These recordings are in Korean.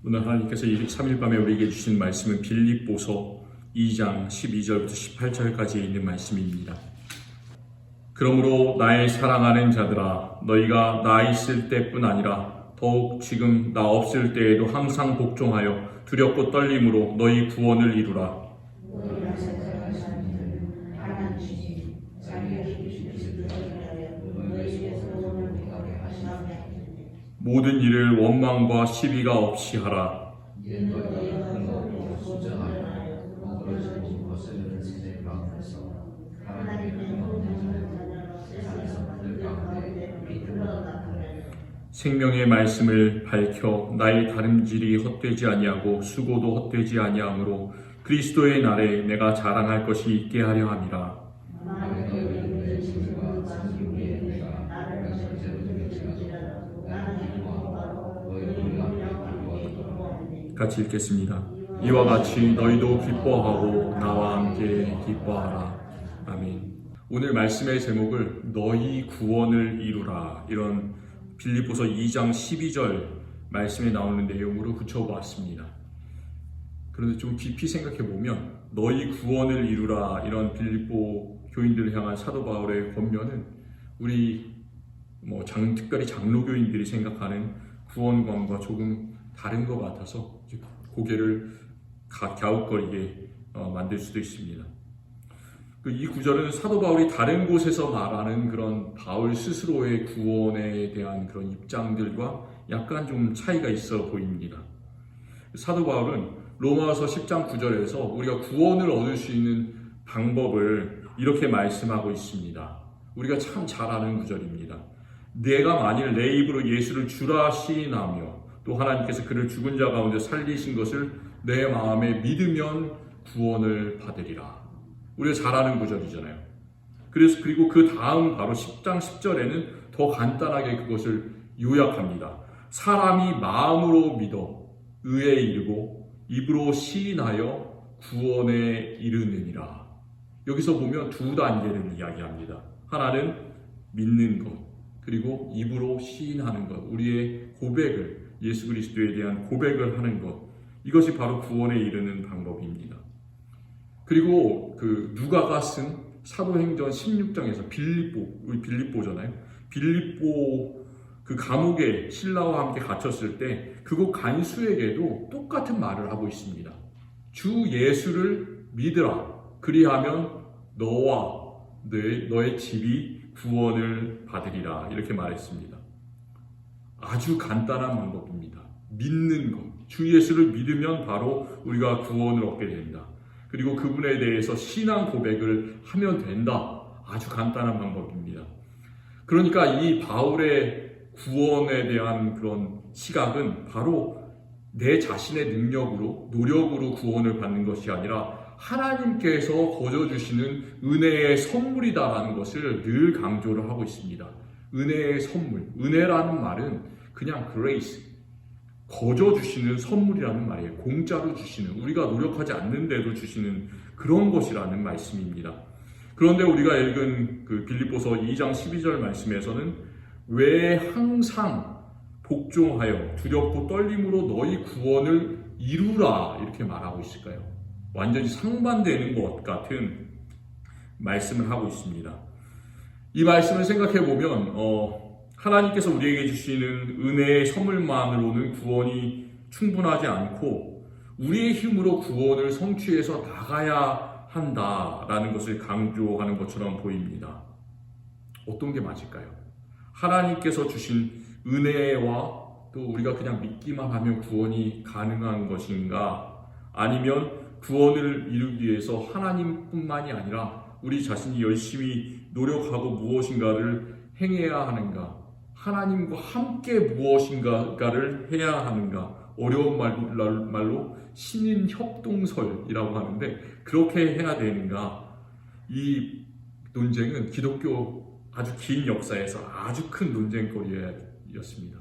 오늘 하나님께서 3일 밤에 우리에게 주신 말씀은 빌립보서 2장 12절부터 18절까지 있는 말씀입니다. 그러므로 나의 사랑하는 자들아, 너희가 나 있을 때뿐 아니라 더욱 지금 나 없을 때에도 항상 복종하여 두렵고 떨림으로 너희 구원을 이루라. 모든 일을 원망과 시비가 없이 하라. 생명의 말씀을 밝혀 나의 다름질이 헛되지 아니하고 수고도 헛되지 아니하므로 그리스도의 날에 내가 자랑할 것이 있게 하려 함이라. 같이 읽겠습니다. 이와 같이 너희도 기뻐하고 나와 함께 기뻐하라. 아멘. 오늘 말씀의 제목을 너희 구원을 이루라, 이런 빌립보서 2장 12절 말씀에 나오는 내용으로 붙여보았습니다. 그런데 좀 깊이 생각해보면 너희 구원을 이루라, 이런 빌립보 교인들을 향한 사도 바울의 권면은 우리 특별히 장로교인들이 생각하는 구원관과 조금 다른 것 같아서 고개를 갸웃거리게 만들 수도 있습니다. 이 구절은 사도 바울이 다른 곳에서 말하는 그런 바울 스스로의 구원에 대한 그런 입장들과 약간 좀 차이가 있어 보입니다. 사도 바울은 로마서 10장 9절에서 우리가 구원을 얻을 수 있는 방법을 이렇게 말씀하고 있습니다. 우리가 참 잘 아는 구절입니다. 내가 만일 내 입으로 예수를 주라 시인하며 또 하나님께서 그를 죽은 자 가운데 살리신 것을 내 마음에 믿으면 구원을 받으리라. 우리가 잘 아는 구절이잖아요. 그리고 그 다음 바로 10장 10절에는 더 간단하게 그것을 요약합니다. 사람이 마음으로 믿어 의에 이르고 입으로 시인하여 구원에 이르느니라. 여기서 보면 두 단계를 이야기합니다. 하나는 믿는 것, 그리고 입으로 시인하는 것, 우리의 고백을, 예수 그리스도에 대한 고백을 하는 것, 이것이 바로 구원에 이르는 방법입니다. 그리고 누가가 쓴 사도행전 16장에서 빌립보잖아요. 빌립보 그 감옥에 신라와 함께 갇혔을 때 그곳 간수에게도 똑같은 말을 하고 있습니다. 주 예수를 믿으라. 그리하면 너와 너의 집이 구원을 받으리라. 이렇게 말했습니다. 아주 간단한 방법입니다. 믿는 것. 주 예수를 믿으면 바로 우리가 구원을 얻게 된다. 그리고 그분에 대해서 신앙 고백을 하면 된다. 아주 간단한 방법입니다. 그러니까 이 바울의 구원에 대한 그런 시각은 바로 내 자신의 능력으로, 노력으로 구원을 받는 것이 아니라 하나님께서 거저주시는 은혜의 선물이다라는 것을 늘 강조를 하고 있습니다. 은혜의 선물. 은혜라는 말은 그냥 grace, 거저주시는 선물이라는 말이에요. 공짜로 주시는, 우리가 노력하지 않는데도 주시는 그런 것이라는 말씀입니다. 그런데 우리가 읽은 그 빌립보서 2장 12절 말씀에서는 왜 항상 복종하여 두렵고 떨림으로 너희 구원을 이루라, 이렇게 말하고 있을까요? 완전히 상반되는 것 같은 말씀을 하고 있습니다. 이 말씀을 생각해 보면 하나님께서 우리에게 주시는 은혜의 선물만으로는 구원이 충분하지 않고 우리의 힘으로 구원을 성취해서 나가야 한다라는 것을 강조하는 것처럼 보입니다. 어떤 게 맞을까요? 하나님께서 주신 은혜와 또 우리가 그냥 믿기만 하면 구원이 가능한 것인가? 아니면 구원을 이루기 위해서 하나님뿐만이 아니라 우리 자신이 열심히 노력하고 무엇인가를 행해야 하는가? 하나님과 함께 무엇인가를 해야 하는가? 어려운 말로 신인협동설이라고 하는데 그렇게 해야 되는가? 이 논쟁은 기독교 아주 긴 역사에서 아주 큰 논쟁거리였습니다.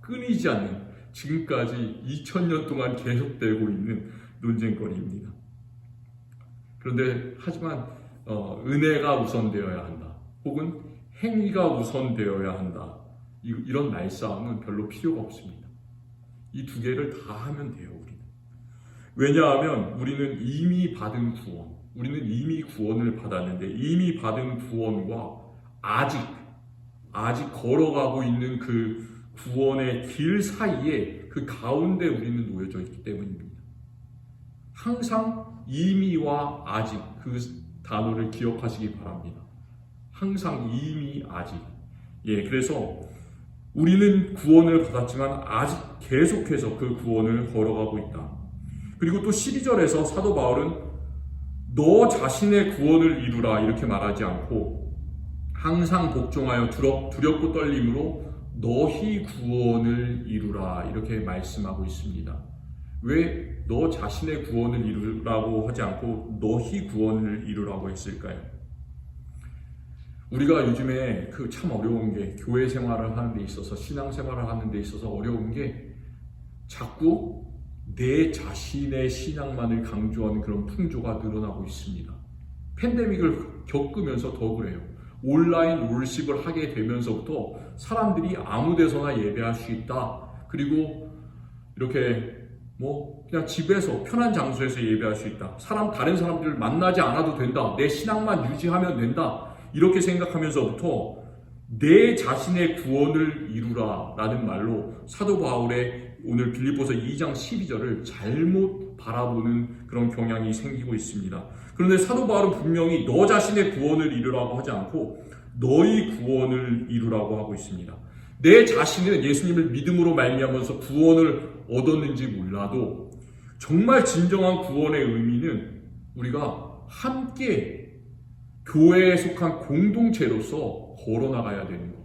끊이지 않는, 지금까지 2000년 동안 계속되고 있는 논쟁거리입니다. 그런데 하지만 은혜가 우선되어야 한다. 혹은 행위가 우선되어야 한다. 이런 말싸움은 별로 필요가 없습니다. 이 두 개를 다 하면 돼요. 우리는. 왜냐하면 우리는 이미 받은 구원, 우리는 이미 구원을 받았는데 이미 받은 구원과 아직 걸어가고 있는 그 구원의 길 사이에 그 가운데 우리는 놓여져 있기 때문입니다. 항상 이미와 아직 그 단어를 기억하시기 바랍니다. 항상 이미 아직. 그래서 우리는 구원을 받았지만 아직 계속해서 그 구원을 걸어가고 있다. 그리고 또 12절에서 사도 바울은 너 자신의 구원을 이루라 이렇게 말하지 않고 항상 복종하여 두렵고 떨림으로 너희 구원을 이루라 이렇게 말씀하고 있습니다. 왜 너 자신의 구원을 이루라고 하지 않고 너희 구원을 이루라고 했을까요? 우리가 요즘에 참 어려운 게 교회 생활을 하는 데 있어서 신앙 생활을 하는 데 있어서 어려운 게 자꾸 내 자신의 신앙만을 강조하는 그런 풍조가 늘어나고 있습니다. 팬데믹을 겪으면서 더 그래요. 온라인 월십을 하게 되면서부터 사람들이 아무 데서나 예배할 수 있다. 그리고 이렇게 그냥 집에서 편한 장소에서 예배할 수 있다. 다른 사람들을 만나지 않아도 된다. 내 신앙만 유지하면 된다. 이렇게 생각하면서부터 내 자신의 구원을 이루라 라는 말로 사도 바울의 오늘 빌립보서 2장 12절을 잘못 바라보는 그런 경향이 생기고 있습니다. 그런데 사도 바울은 분명히 너 자신의 구원을 이루라고 하지 않고 너희 구원을 이루라고 하고 있습니다. 내 자신은 예수님을 믿음으로 말미암아서 구원을 얻었는지 몰라도 정말 진정한 구원의 의미는 우리가 함께 교회에 속한 공동체로서 걸어나가야 되는 것.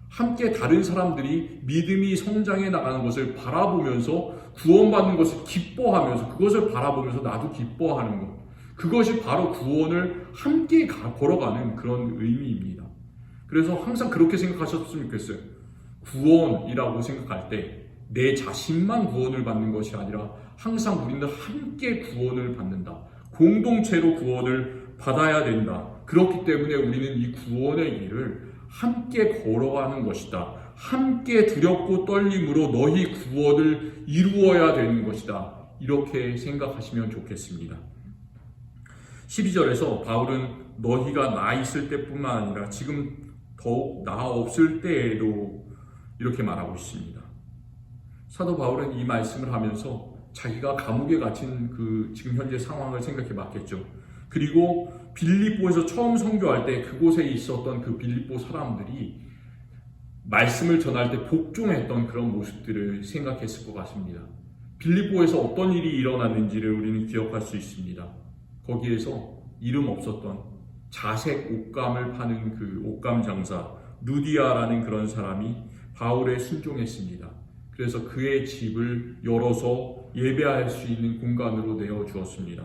함께 다른 사람들이 믿음이 성장해 나가는 것을 바라보면서 구원받는 것을 기뻐하면서 그것을 바라보면서 나도 기뻐하는 것. 그것이 바로 구원을 함께 걸어가는 그런 의미입니다. 그래서 항상 그렇게 생각하셨으면 좋겠어요. 구원이라고 생각할 때 내 자신만 구원을 받는 것이 아니라 항상 우리는 함께 구원을 받는다. 공동체로 구원을 받아야 된다. 그렇기 때문에 우리는 이 구원의 길을 함께 걸어가는 것이다. 함께 두렵고 떨림으로 너희 구원을 이루어야 되는 것이다. 이렇게 생각하시면 좋겠습니다. 12절에서 바울은 너희가 나 있을 때뿐만 아니라 지금 더욱 나 없을 때에도 이렇게 말하고 있습니다. 사도 바울은 이 말씀을 하면서 자기가 감옥에 갇힌 그 지금 현재 상황을 생각해 봤겠죠. 그리고 빌립보에서 처음 선교할 때 그곳에 있었던 그 빌립보 사람들이 말씀을 전할 때 복종했던 그런 모습들을 생각했을 것 같습니다. 빌립보에서 어떤 일이 일어났는지를 우리는 기억할 수 있습니다. 거기에서 이름 없었던 자색 옷감을 파는 그 옷감 장사 루디아라는 그런 사람이 바울에 순종했습니다. 그래서 그의 집을 열어서 예배할 수 있는 공간으로 내어주었습니다.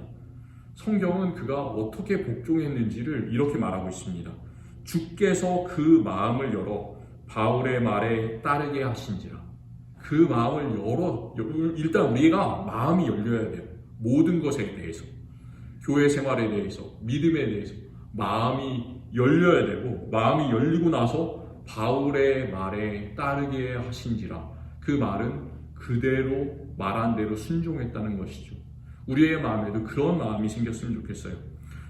성경은 그가 어떻게 복종했는지를 이렇게 말하고 있습니다. 주께서 그 마음을 열어 바울의 말에 따르게 하신지라. 그 마음을 일단 우리가 마음이 열려야 돼요. 모든 것에 대해서. 교회 생활에 대해서, 믿음에 대해서 마음이 열려야 되고, 마음이 열리고 나서 바울의 말에 따르게 하신지라. 그 말은 그대로 말한 대로 순종했다는 것이죠. 우리의 마음에도 그런 마음이 생겼으면 좋겠어요.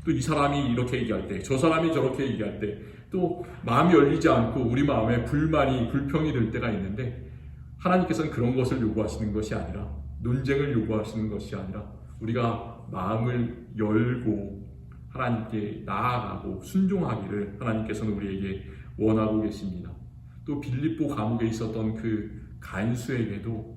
또 이 사람이 이렇게 얘기할 때, 저 사람이 저렇게 얘기할 때, 또 마음이 열리지 않고 우리 마음에 불평이 들 때가 있는데, 하나님께서는 그런 것을 요구하시는 것이 아니라, 논쟁을 요구하시는 것이 아니라, 우리가 마음을 열고 하나님께 나아가고 순종하기를 하나님께서는 우리에게 원하고 계십니다. 또 빌립보 감옥에 있었던 그 간수에게도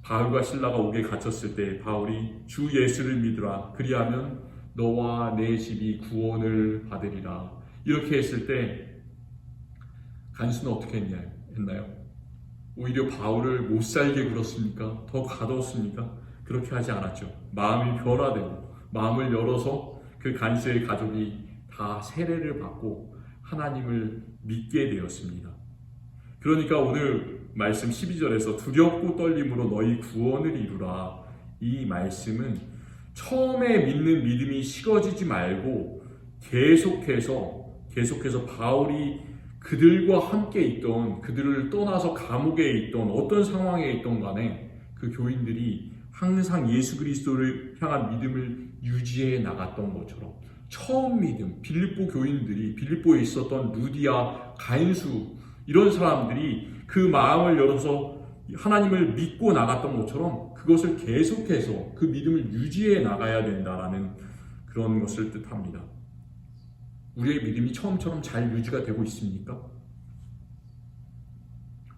바울과 실라가 옥에 갇혔을 때 바울이 주 예수를 믿으라 그리하면 너와 내 집이 구원을 받으리라 이렇게 했을 때 간수는 어떻게 했나요? 오히려 바울을 못 살게 굴었습니까? 더 가두었습니까? 그렇게 하지 않았죠. 마음이 변화되고 마음을 열어서 그 간수의 가족이 다 세례를 받고 하나님을 믿게 되었습니다. 그러니까 오늘 말씀 12절에서 두렵고 떨림으로 너희 구원을 이루라. 이 말씀은 처음에 믿는 믿음이 식어지지 말고 계속해서 바울이 그들과 함께 있던, 그들을 떠나서 감옥에 있던 어떤 상황에 있던 간에 그 교인들이 항상 예수 그리스도를 향한 믿음을 유지해 나갔던 것처럼 처음 믿음, 빌립보 교인들이 빌립보에 있었던 루디아, 가인수 이런 사람들이 그 마음을 열어서 하나님을 믿고 나갔던 것처럼 그것을 계속해서 그 믿음을 유지해 나가야 된다라는 그런 것을 뜻합니다. 우리의 믿음이 처음처럼 잘 유지가 되고 있습니까?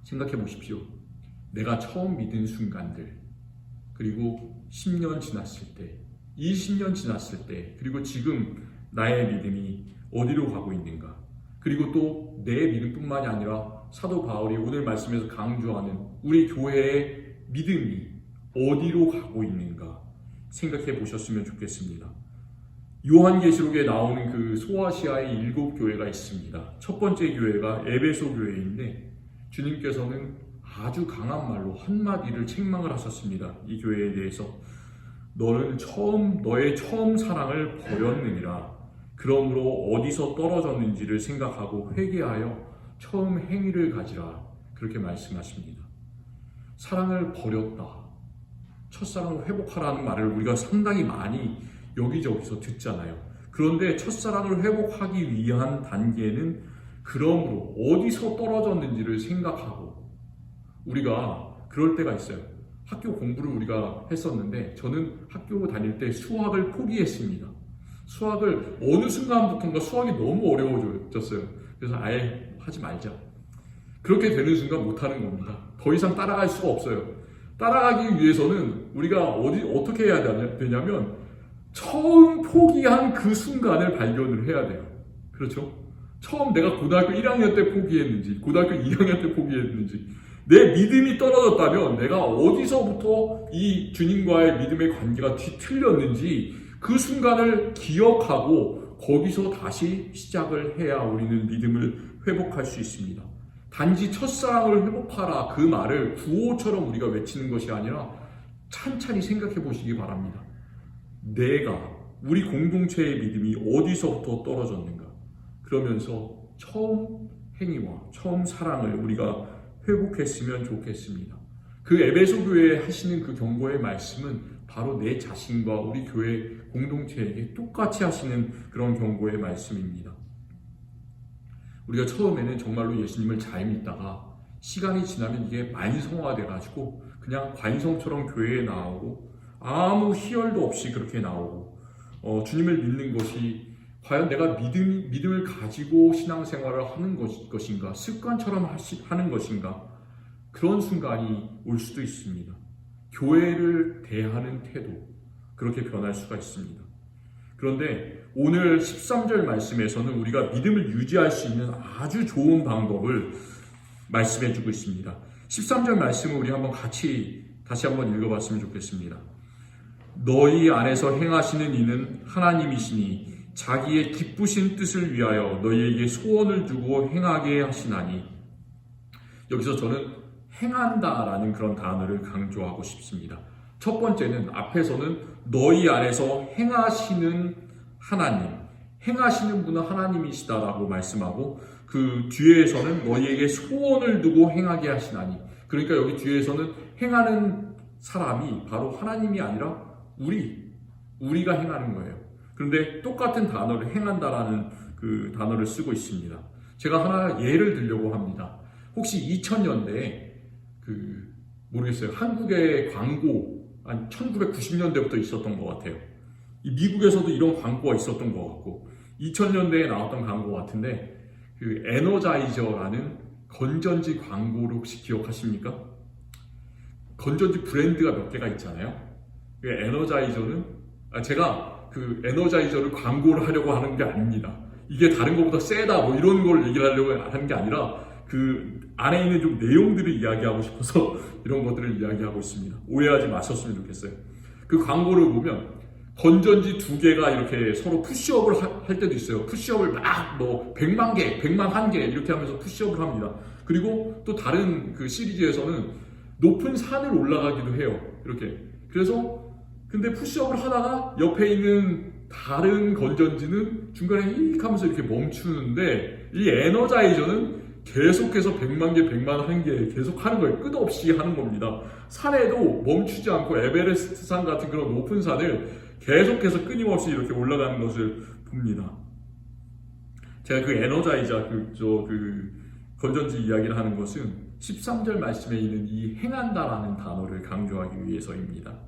생각해 보십시오. 내가 처음 믿은 순간들, 그리고 10년 지났을 때, 20년 지났을 때, 그리고 지금 나의 믿음이 어디로 가고 있는가? 그리고 또 내 믿음뿐만이 아니라 사도 바울이 오늘 말씀에서 강조하는 우리 교회의 믿음이 어디로 가고 있는가 생각해 보셨으면 좋겠습니다. 요한계시록에 나오는 그 소아시아의 7교회가 있습니다. 첫 번째 교회가 에베소 교회인데 주님께서는 아주 강한 말로 한마디를 책망을 하셨습니다. 이 교회에 대해서 너는 너의 처음 사랑을 버렸느니라. 그러므로 어디서 떨어졌는지를 생각하고 회개하여 처음 행위를 가지라. 그렇게 말씀하십니다. 사랑을 버렸다. 첫사랑을 회복하라는 말을 우리가 상당히 많이 여기저기서 듣잖아요. 그런데 첫사랑을 회복하기 위한 단계는 그러므로 어디서 떨어졌는지를 생각하고, 우리가 그럴 때가 있어요. 학교 공부를 우리가 했었는데 저는 학교 다닐 때 수학을 포기했습니다. 수학을 어느 순간부터인가 수학이 너무 어려워졌어요. 그래서 아예 하지 말자. 그렇게 되는 순간 못하는 겁니다. 더 이상 따라갈 수가 없어요. 따라가기 위해서는 우리가 어떻게 해야 되냐면 처음 포기한 그 순간을 발견을 해야 돼요. 그렇죠? 처음 내가 고등학교 1학년 때 포기했는지, 고등학교 2학년 때 포기했는지, 내 믿음이 떨어졌다면 내가 어디서부터 이 주님과의 믿음의 관계가 뒤틀렸는지 그 순간을 기억하고 거기서 다시 시작을 해야 우리는 믿음을 회복할 수 있습니다. 단지 첫사랑을 회복하라 그 말을 구호처럼 우리가 외치는 것이 아니라 찬찬히 생각해 보시기 바랍니다. 우리 공동체의 믿음이 어디서부터 떨어졌는가? 그러면서 처음 행위와 처음 사랑을 우리가 회복했으면 좋겠습니다. 그 에베소 교회에 하시는 그 경고의 말씀은 바로 내 자신과 우리 교회 공동체에게 똑같이 하시는 그런 경고의 말씀입니다. 우리가 처음에는 정말로 예수님을 잘 믿다가 시간이 지나면 이게 만성화돼가지고 그냥 관성처럼 교회에 나오고 아무 희열도 없이 그렇게 나오고 주님을 믿는 것이 과연 내가 믿음을 가지고 신앙생활을 하는 것인가, 습관처럼 하는 것인가, 그런 순간이 올 수도 있습니다. 교회를 대하는 태도, 그렇게 변할 수가 있습니다. 그런데 오늘 13절 말씀에서는 우리가 믿음을 유지할 수 있는 아주 좋은 방법을 말씀해 주고 있습니다. 13절 말씀을 우리 한번 같이 다시 한번 읽어봤으면 좋겠습니다. 너희 안에서 행하시는 이는 하나님이시니 자기의 기쁘신 뜻을 위하여 너희에게 소원을 주고 행하게 하시나니. 여기서 저는 행한다라는 그런 단어를 강조하고 싶습니다. 첫 번째는 앞에서는 너희 안에서 행하시는 하나님, 행하시는 분은 하나님이시다라고 말씀하고 그 뒤에서는 너희에게 소원을 두고 행하게 하시나니. 그러니까 여기 뒤에서는 행하는 사람이 바로 하나님이 아니라 우리가 행하는 거예요. 그런데 똑같은 단어를 행한다라는 그 단어를 쓰고 있습니다. 제가 하나 예를 들려고 합니다. 혹시 2000년대에 모르겠어요. 한국의 광고 한 1990년대부터 있었던 것 같아요. 미국에서도 이런 광고가 있었던 것 같고 2000년대에 나왔던 광고 같은데 그 에너자이저라는 건전지 광고를 혹시 기억하십니까? 건전지 브랜드가 몇 개가 있잖아요. 그 에너자이저는 제가 그 에너자이저를 광고를 하려고 하는 게 아닙니다. 이게 다른 것보다 세다 뭐 이런 걸 얘기를 하려고 하는 게 아니라 그 안에 있는 좀 내용들을 이야기하고 싶어서 이런 것들을 이야기하고 있습니다. 오해하지 마셨으면 좋겠어요. 그 광고를 보면 건전지 2개가 이렇게 서로 푸시업을 할 때도 있어요. 푸시업을 막 100만 개, 100만 1개 이렇게 하면서 푸시업을 합니다. 그리고 또 다른 그 시리즈에서는 높은 산을 올라가기도 해요. 이렇게. 그래서 근데 푸시업을 하다가 옆에 있는 다른 건전지는 중간에 익 하면서 이렇게 멈추는데 이 에너자이저는 계속해서 100만 개, 100만 한 개 계속 하는 거예요. 끝없이 하는 겁니다. 산에도 멈추지 않고 에베레스트 산 같은 그런 높은 산을 계속해서 끊임없이 이렇게 올라가는 것을 봅니다. 제가 그 에너자이자 그 건전지 이야기를 하는 것은 13절 말씀에 있는 이 행한다라는 단어를 강조하기 위해서입니다.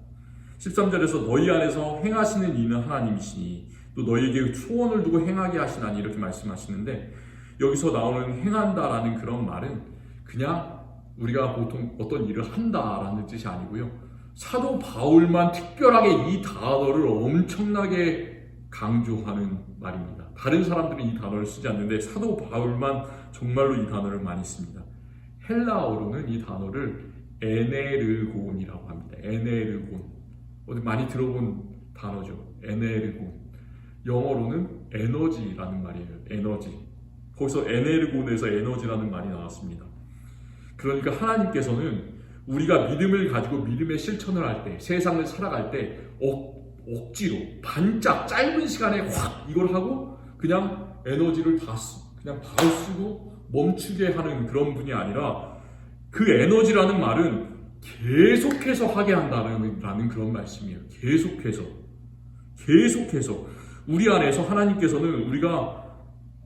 13절에서 너희 안에서 행하시는 이는 하나님이시니 또 너희에게 소원을 두고 행하게 하시나니 이렇게 말씀하시는데, 여기서 나오는 행한다라는 그런 말은 그냥 우리가 보통 어떤 일을 한다라는 뜻이 아니고요. 사도 바울만 특별하게 이 단어를 엄청나게 강조하는 말입니다. 다른 사람들은 이 단어를 쓰지 않는데 사도 바울만 정말로 이 단어를 많이 씁니다. 헬라어로는 이 단어를 에네르곤이라고 합니다. 에네르곤. 어디 많이 들어본 단어죠. 에네르곤. 영어로는 에너지라는 말이에요. 에너지. 거기서 에네르곤에서 에너지라는 말이 나왔습니다. 그러니까 하나님께서는 우리가 믿음을 가지고 믿음의 실천을 할 때, 세상을 살아갈 때 억지로 반짝 짧은 시간에 확 이걸 하고 그냥 에너지를 그냥 바로 쓰고 멈추게 하는 그런 분이 아니라, 그 에너지라는 말은 계속해서 하게 한다는 그런 말씀이에요. 계속해서 우리 안에서 하나님께서는 우리가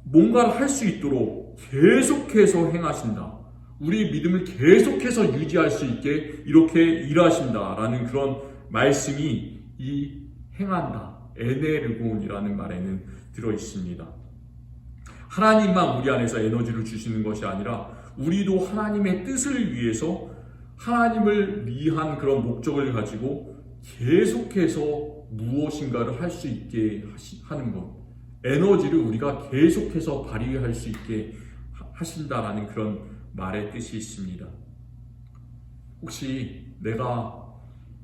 뭔가를 할 수 있도록 계속해서 행하신다. 우리의 믿음을 계속해서 유지할 수 있게 이렇게 일하신다라는 그런 말씀이 이 행한다, 에네르곤이라는 말에는 들어 있습니다. 하나님만 우리 안에서 에너지를 주시는 것이 아니라 우리도 하나님의 뜻을 위해서 하나님을 위한 그런 목적을 가지고 계속해서 무엇인가를 할 수 있게 하는 것, 에너지를 우리가 계속해서 발휘할 수 있게 하신다라는 그런 말의 뜻이 있습니다. 혹시 내가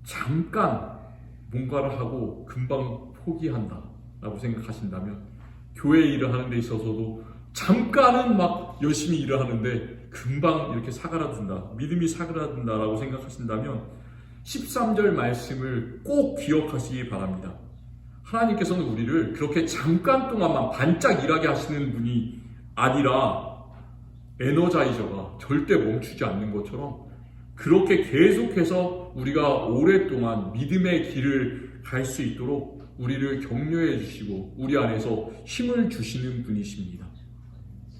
잠깐 뭔가를 하고 금방 포기한다 라고 생각하신다면, 교회 일을 하는 데 있어서도 잠깐은 막 열심히 일을 하는데 금방 이렇게 사그라든다, 믿음이 사그라든다 라고 생각하신다면 13절 말씀을 꼭 기억하시기 바랍니다. 하나님께서는 우리를 그렇게 잠깐 동안만 반짝 일하게 하시는 분이 아니라 에너자이저가 절대 멈추지 않는 것처럼 그렇게 계속해서 우리가 오랫동안 믿음의 길을 갈 수 있도록 우리를 격려해 주시고 우리 안에서 힘을 주시는 분이십니다.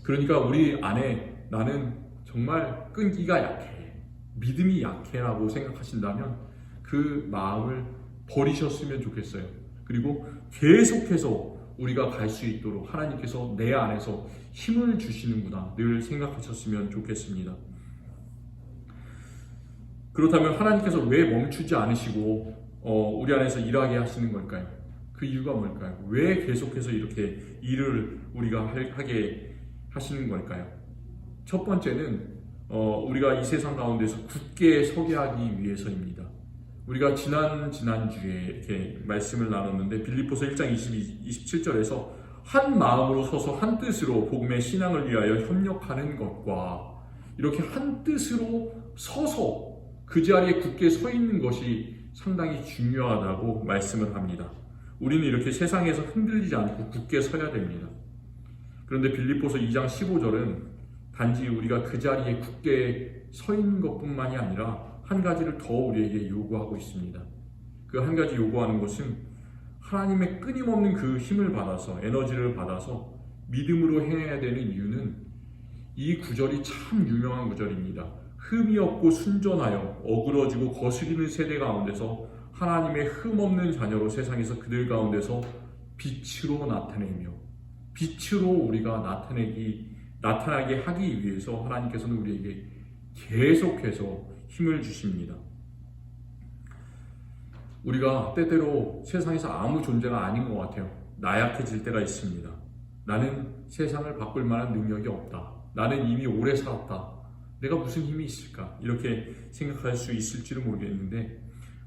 그러니까 우리 안에 나는 정말 끈기가 약해, 믿음이 약해라고 생각하신다면 그 마음을 버리셨으면 좋겠어요. 그리고 계속해서 우리가 갈 수 있도록 하나님께서 내 안에서 힘을 주시는구나 늘 생각하셨으면 좋겠습니다. 그렇다면 하나님께서 왜 멈추지 않으시고 우리 안에서 일하게 하시는 걸까요? 그 이유가 뭘까요? 왜 계속해서 이렇게 일을 우리가 하게 하시는 걸까요? 첫 번째는 우리가 이 세상 가운데서 굳게 서게 하기 위해서입니다. 우리가 지난주에 이렇게 말씀을 나눴는데 빌립보서 1장 27절에서 한 마음으로 서서 한 뜻으로 복음의 신앙을 위하여 협력하는 것과 이렇게 한 뜻으로 서서 그 자리에 굳게 서 있는 것이 상당히 중요하다고 말씀을 합니다. 우리는 이렇게 세상에서 흔들리지 않고 굳게 서야 됩니다. 그런데 빌립보서 2장 15절은 단지 우리가 그 자리에 굳게 서 있는 것뿐만이 아니라 한 가지를 더 우리에게 요구하고 있습니다. 그 한 가지 요구하는 것은 하나님의 끊임없는 그 힘을 받아서, 에너지를 받아서 믿음으로 행해야 되는 이유는 이 구절이 참 유명한 구절입니다. 흠이 없고 순전하여 어그러지고 거스리는 세대 가운데서 하나님의 흠 없는 자녀로 세상에서 그들 가운데서 빛으로 나타내며, 빛으로 우리가 나타나게 하기 위해서 하나님께서는 우리에게 계속해서 힘을 주십니다. 우리가 때때로 세상에서 아무 존재가 아닌 것 같아요. 나약해질 때가 있습니다. 나는 세상을 바꿀 만한 능력이 없다. 나는 이미 오래 살았다. 내가 무슨 힘이 있을까? 이렇게 생각할 수 있을지도 모르겠는데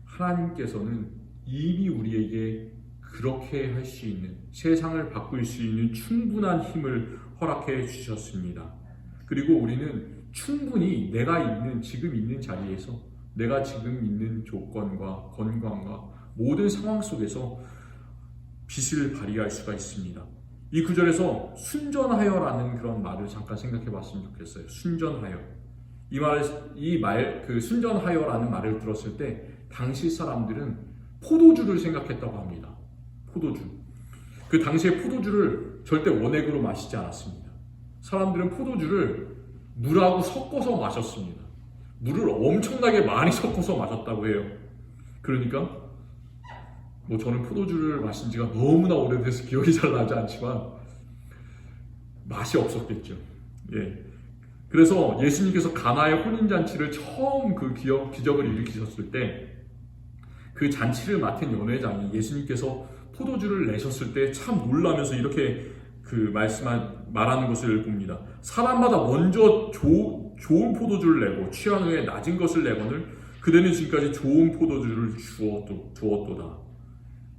하나님께서는 이미 우리에게 그렇게 할 수 있는, 세상을 바꿀 수 있는 충분한 힘을 허락해 주셨습니다. 그리고 우리는 충분히 지금 있는 자리에서, 내가 지금 있는 조건과 건강과 모든 상황 속에서 빛을 발휘할 수가 있습니다. 이 구절에서 순전하여라는 그런 말을 잠깐 생각해 봤으면 좋겠어요. 순전하여. 그 순전하여라는 말을 들었을 때 당시 사람들은 포도주를 생각했다고 합니다. 포도주. 그 당시에 포도주를 절대 원액으로 마시지 않았습니다. 사람들은 포도주를 물하고 섞어서 마셨습니다. 물을 엄청나게 많이 섞어서 마셨다고 해요. 그러니까 저는 포도주를 마신 지가 너무나 오래돼서 기억이 잘 나지 않지만 맛이 없었겠죠. 예. 그래서 예수님께서 가나의 혼인잔치를 처음 그 기적을 일으키셨을 때 그 잔치를 맡은 연회장이 예수님께서 포도주를 내셨을 때 참 놀라면서 이렇게 말하는 것을 봅니다. 사람마다 먼저 좋은 포도주를 내고 취한 후에 낮은 것을 내거늘 그대는 지금까지 좋은 포도주를 주었도다.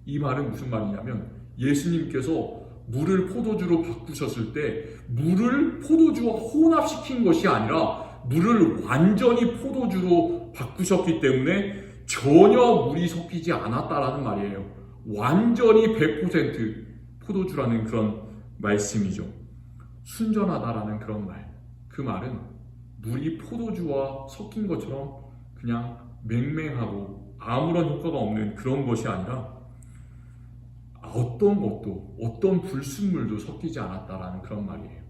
이 말은 무슨 말이냐면 예수님께서 물을 포도주로 바꾸셨을 때 물을 포도주와 혼합시킨 것이 아니라 물을 완전히 포도주로 바꾸셨기 때문에 전혀 물이 섞이지 않았다라는 말이에요. 완전히 100% 포도주라는 그런 말씀이죠. 순전하다라는 그런 말. 그 말은 물이 포도주와 섞인 것처럼 그냥 맹맹하고 아무런 효과가 없는 그런 것이 아니라 어떤 불순물도 섞이지 않았다라는 그런 말이에요.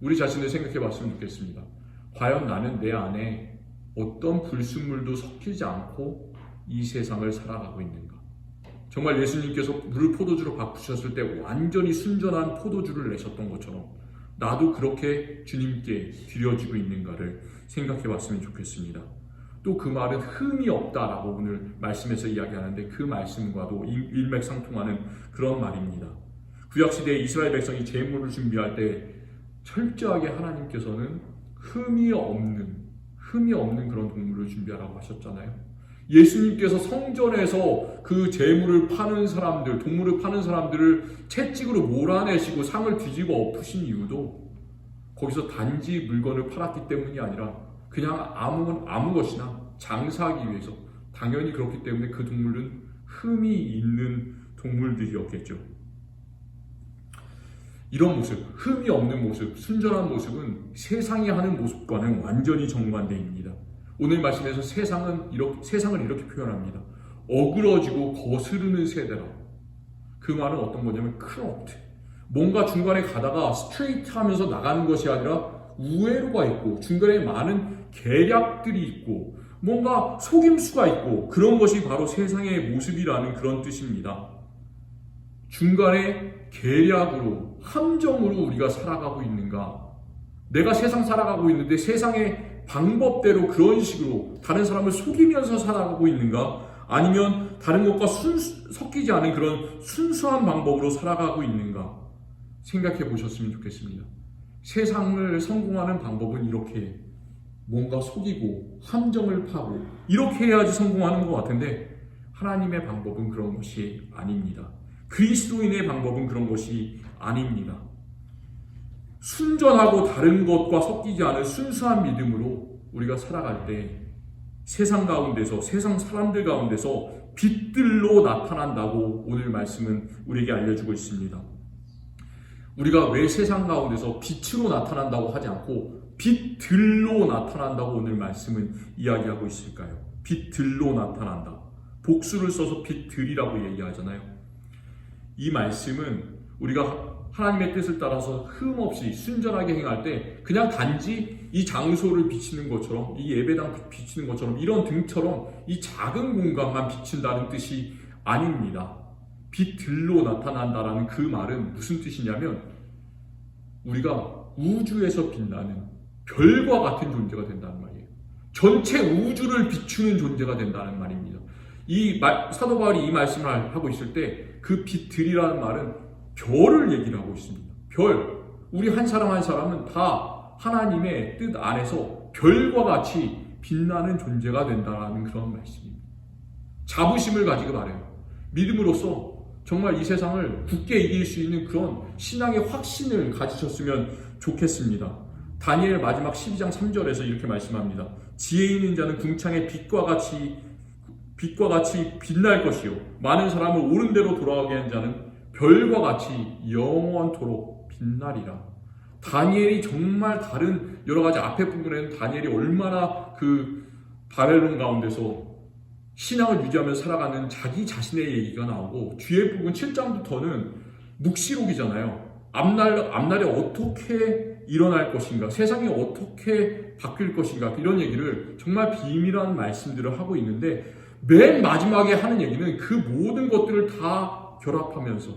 우리 자신을 생각해 봤으면 좋겠습니다. 과연 나는 내 안에 어떤 불순물도 섞이지 않고 이 세상을 살아가고 있는가? 정말 예수님께서 물을 포도주로 바꾸셨을 때 완전히 순전한 포도주를 내셨던 것처럼 나도 그렇게 주님께 드려지고 있는가를 생각해 봤으면 좋겠습니다. 또 그 말은 흠이 없다라고 오늘 말씀에서 이야기하는데 그 말씀과도 일맥상통하는 그런 말입니다. 구약시대에 이스라엘 백성이 제물을 준비할 때 철저하게 하나님께서는 흠이 없는 그런 동물을 준비하라고 하셨잖아요. 예수님께서 성전에서 그 제물을 파는 사람들, 동물을 파는 사람들을 채찍으로 몰아내시고 상을 뒤집어 엎으신 이유도 거기서 단지 물건을 팔았기 때문이 아니라 그냥 아무 것이나 장사하기 위해서 당연히 그렇기 때문에 그 동물은 흠이 있는 동물들이었겠죠. 이런 모습, 흠이 없는 모습, 순전한 모습은 세상이 하는 모습과는 완전히 정반대입니다. 오늘 말씀에서 세상을 이렇게 표현합니다. 어그러지고 거스르는 세대라. 그 말은 어떤 거냐면 크롭트. 뭔가 중간에 가다가 스트레이트 하면서 나가는 것이 아니라 우회로가 있고 중간에 많은 계략들이 있고 뭔가 속임수가 있고 그런 것이 바로 세상의 모습이라는 그런 뜻입니다. 중간에 계략으로 함정으로 우리가 살아가고 있는가? 내가 세상 살아가고 있는데 세상의 방법대로 그런 식으로 다른 사람을 속이면서 살아가고 있는가? 아니면 다른 것과 섞이지 않은 그런 순수한 방법으로 살아가고 있는가? 생각해 보셨으면 좋겠습니다. 세상을 성공하는 방법은 이렇게 뭔가 속이고 함정을 파고 이렇게 해야지 성공하는 것 같은데 하나님의 방법은 그런 것이 아닙니다. 그리스도인의 방법은 그런 것이 아닙니다. 순전하고 다른 것과 섞이지 않은 순수한 믿음으로 우리가 살아갈 때 세상 가운데서 세상 사람들 가운데서 빛들로 나타난다고 오늘 말씀은 우리에게 알려주고 있습니다. 우리가 왜 세상 가운데서 빛으로 나타난다고 하지 않고 빛들로 나타난다고 오늘 말씀은 이야기하고 있을까요? 빛들로 나타난다. 복수를 써서 빛들이라고 얘기하잖아요. 이 말씀은 우리가 하나님의 뜻을 따라서 흠없이 순전하게 행할 때 그냥 단지 이 장소를 비치는 것처럼 이 예배당 비치는 것처럼 이런 등처럼 이 작은 공간만 비친다는 뜻이 아닙니다. 빛들로 나타난다라는 그 말은 무슨 뜻이냐면 우리가 우주에서 빛나는 별과 같은 존재가 된다는 말이에요. 전체 우주를 비추는 존재가 된다는 말입니다. 사도 바울이 이 말씀을 하고 있을 때 그 빛들이라는 말은 별을 얘기를 하고 있습니다. 별. 우리 한 사람 한 사람은 다 하나님의 뜻 안에서 별과 같이 빛나는 존재가 된다는 그런 말씀입니다. 자부심을 가지고 말해요. 믿음으로써 정말 이 세상을 굳게 이길 수 있는 그런 신앙의 확신을 가지셨으면 좋겠습니다. 다니엘 마지막 12장 3절에서 이렇게 말씀합니다. 지혜 있는 자는 궁창의 빛과 같이 빛날 것이요 많은 사람을 옳은 대로 돌아가게 하는 자는 별과 같이 영원토록 빛나리라. 다니엘이 정말 다른 여러 가지 앞에 부분에는 다니엘이 얼마나 그 바벨론 가운데서 신앙을 유지하며 살아가는 자기 자신의 얘기가 나오고, 뒤에 부분 7장부터는 묵시록이잖아요. 앞날에 어떻게 일어날 것인가, 세상이 어떻게 바뀔 것인가, 이런 얘기를 정말 비밀한 말씀들을 하고 있는데, 맨 마지막에 하는 얘기는 그 모든 것들을 다 결합하면서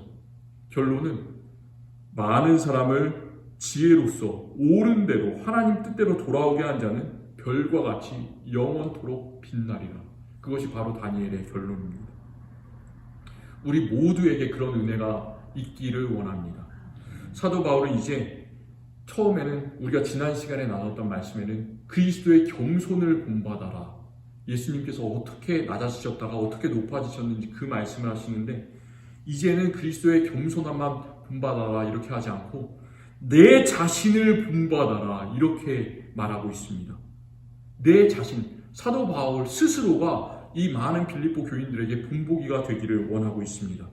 결론은 많은 사람을 지혜로서 옳은 대로 하나님 뜻대로 돌아오게 한 자는 별과 같이 영원토록 빛나리라. 그것이 바로 다니엘의 결론입니다. 우리 모두에게 그런 은혜가 있기를 원합니다. 사도 바울은 이제 처음에는 우리가 지난 시간에 나눴던 말씀에는 그리스도의 겸손을 본받아라, 예수님께서 어떻게 낮아지셨다가 어떻게 높아지셨는지 그 말씀을 하시는데, 이제는 그리스도의 겸손함만 본받아라 이렇게 하지 않고 내 자신을 본받아라 이렇게 말하고 있습니다. 내 자신, 사도 바울 스스로가 이 많은 빌립보 교인들에게 본보기가 되기를 원하고 있습니다.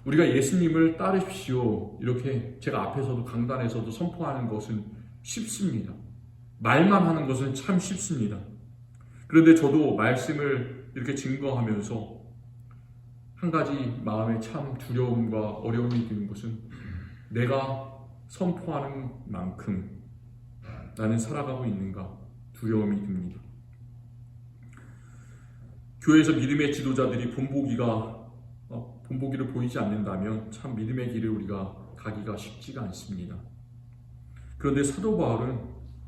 우리가 예수님을 따르십시오 이렇게 제가 앞에서도 강단에서도 선포하는 것은 쉽습니다. 말만 하는 것은 참 쉽습니다. 그런데 저도 말씀을 이렇게 증거하면서 한 가지 마음에 참 두려움과 어려움이 드는 것은, 내가 선포하는 만큼 나는 살아가고 있는가 두려움이 듭니다. 교회에서 믿음의 지도자들이 본보기를 보이지 않는다면 참 믿음의 길을 우리가 가기가 쉽지가 않습니다. 그런데 사도 바울은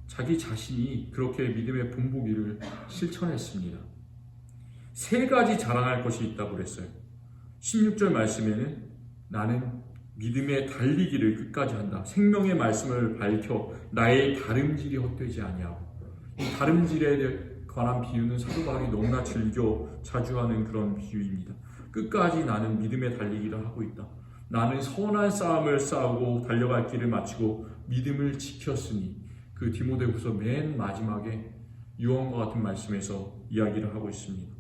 자기 자신이 그렇게 믿음의 본보기를 실천했습니다. 세 가지 자랑할 것이 있다고 그랬어요. 16절 말씀에는 나는 믿음의 달리기를 끝까지 한다. 생명의 말씀을 밝혀 나의 다름질이 헛되지 아니하고. 이 다름질에 관한 비유는 사도 바울이 너무나 즐겨 자주 하는 그런 비유입니다. 끝까지 나는 믿음의 달리기를 하고 있다. 나는 선한 싸움을 싸우고 달려갈 길을 마치고 믿음을 지켰으니, 그 디모데후서 맨 마지막에 유언과 같은 말씀에서 이야기를 하고 있습니다.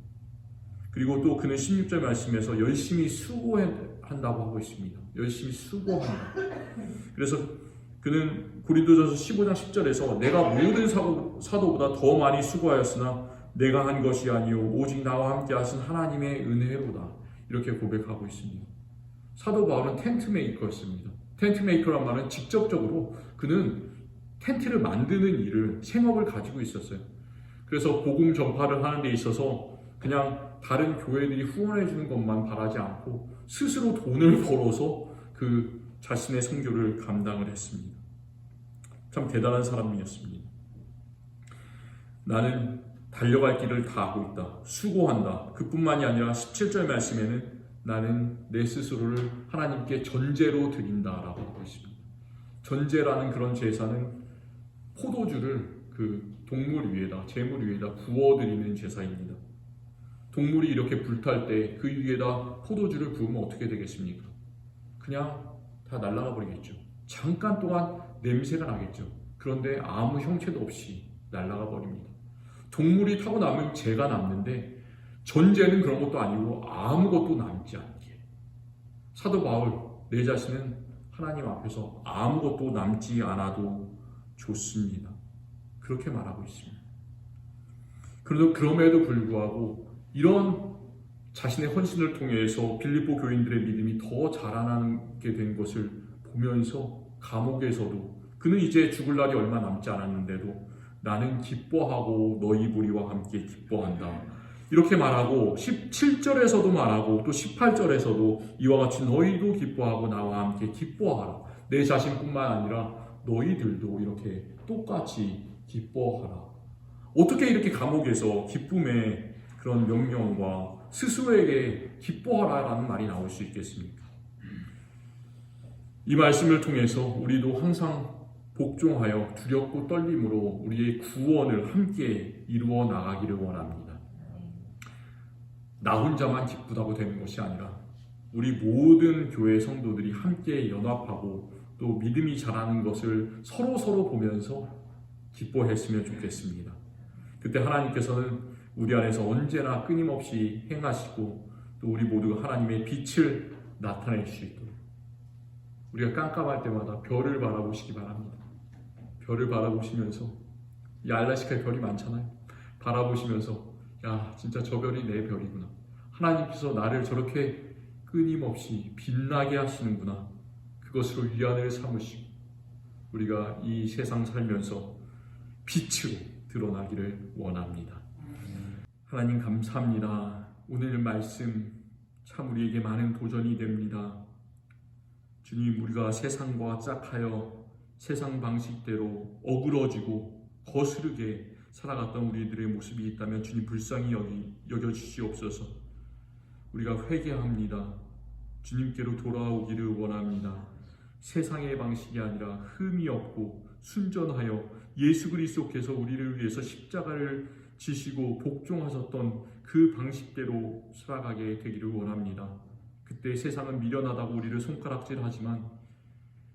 그리고 또 그는 16절 말씀에서 열심히 수고한다고 하고 있습니다. 열심히 수고한다. 그래서 그는 고린도전서 15장 10절에서 내가 모든 사도보다 더 많이 수고하였으나 내가 한 것이 아니요 오직 나와 함께 하신 하나님의 은혜로다. 이렇게 고백하고 있습니다. 사도 바울은 텐트 메이커였습니다. 텐트 메이커란 말은 직접적으로 그는 텐트를 만드는 일을, 생업을 가지고 있었어요. 그래서 복음 전파를 하는 데 있어서 그냥 다른 교회들이 후원해 주는 것만 바라지 않고 스스로 돈을 벌어서 그 자신의 선교를 감당을 했습니다. 참 대단한 사람이었습니다. 나는 달려갈 길을 다 하고 있다. 수고한다. 그뿐만이 아니라 17절 말씀에는 나는 내 스스로를 하나님께 전제로 드린다라고 하고 있습니다. 전제라는 그런 제사는 포도주를 그 동물 위에다, 제물 위에다 부어드리는 제사입니다. 동물이 이렇게 불탈 때 그 위에다 포도주를 부으면 어떻게 되겠습니까? 그냥 다 날아가 버리겠죠. 잠깐 동안 냄새가 나겠죠. 그런데 아무 형체도 없이 날아가 버립니다. 동물이 타고 나면 죄가 남는데 전제는 그런 것도 아니고 아무것도 남지 않게. 사도 바울, 내 자신은 하나님 앞에서 아무것도 남지 않아도 좋습니다. 그렇게 말하고 있습니다. 그럼에도 불구하고 이런 자신의 헌신을 통해서 빌립보 교인들의 믿음이 더 자라나게 된 것을 보면서 감옥에서도 그는 이제 죽을 날이 얼마 남지 않았는데도 나는 기뻐하고 너희 무리와 함께 기뻐한다. 이렇게 말하고 17절에서도 말하고 또 18절에서도 이와 같이 너희도 기뻐하고 나와 함께 기뻐하라. 내 자신뿐만 아니라 너희들도 이렇게 똑같이 기뻐하라. 어떻게 이렇게 감옥에서 기쁨의 그런 명령과 스스로에게 기뻐하라라는 말이 나올 수 있겠습니까? 이 말씀을 통해서 우리도 항상 복종하여 두렵고 떨림으로 우리의 구원을 함께 이루어 나가기를 원합니다. 나 혼자만 기쁘다고 되는 것이 아니라 우리 모든 교회 성도들이 함께 연합하고 또 믿음이 자라는 것을 서로 보면서 기뻐했으면 좋겠습니다. 그때 하나님께서는 우리 안에서 언제나 끊임없이 행하시고 또 우리 모두가 하나님의 빛을 나타낼 수 있도록 우리가 깜깜할 때마다 별을 바라보시기 바랍니다. 별을 바라보시면서, 이 알라스카에 별이 많잖아요. 바라보시면서 야, 진짜 저 별이 내 별이구나. 하나님께서 나를 저렇게 끊임없이 빛나게 하시는구나. 그것으로 위안을 삼으시고 우리가 이 세상 살면서 빛으로 드러나기를 원합니다. 하나님 감사합니다. 오늘 말씀 참 우리에게 많은 도전이 됩니다. 주님, 우리가 세상과 짝하여 세상 방식대로 어그러지고 거스르게 살아갔던 우리들의 모습이 있다면 주님 불쌍히 여겨주시옵소서. 우리가 회개합니다. 주님께로 돌아오기를 원합니다. 세상의 방식이 아니라 흠이 없고 순전하여 예수 그리스도께서 우리를 위해서 십자가를 지시고 복종하셨던 그 방식대로 살아가게 되기를 원합니다. 그때 세상은 미련하다고 우리를 손가락질하지만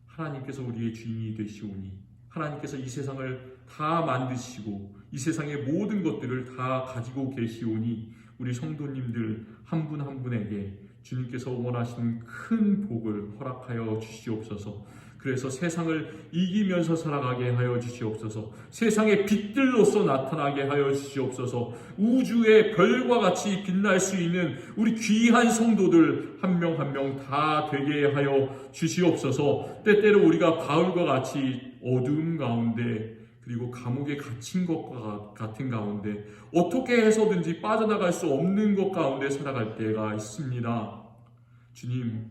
하나님께서 우리의 주인이 되시오니, 하나님께서 이 세상을 다 만드시고 이 세상의 모든 것들을 다 가지고 계시오니 우리 성도님들 한 분 한 분에게 주님께서 원하시는 큰 복을 허락하여 주시옵소서. 그래서 세상을 이기면서 살아가게 하여 주시옵소서. 세상의 빛들로서 나타나게 하여 주시옵소서. 우주의 별과 같이 빛날 수 있는 우리 귀한 성도들 한 명 한 명 다 되게 하여 주시옵소서. 때때로 우리가 바울과 같이 어두움 가운데 그리고 감옥에 갇힌 것과 같은 가운데 어떻게 해서든지 빠져나갈 수 없는 것 가운데 살아갈 때가 있습니다. 주님,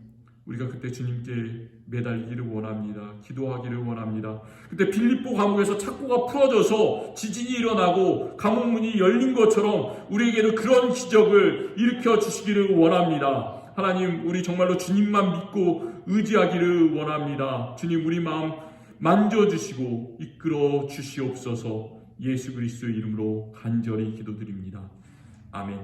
우리가 그때 주님께 매달리기를 원합니다. 기도하기를 원합니다. 그때 빌립보 감옥에서 착고가 풀어져서 지진이 일어나고 감옥문이 열린 것처럼 우리에게도 그런 기적을 일으켜 주시기를 원합니다. 하나님, 우리 정말로 주님만 믿고 의지하기를 원합니다. 주님, 우리 마음 만져주시고 이끌어 주시옵소서. 예수 그리스도의 이름으로 간절히 기도드립니다. 아멘.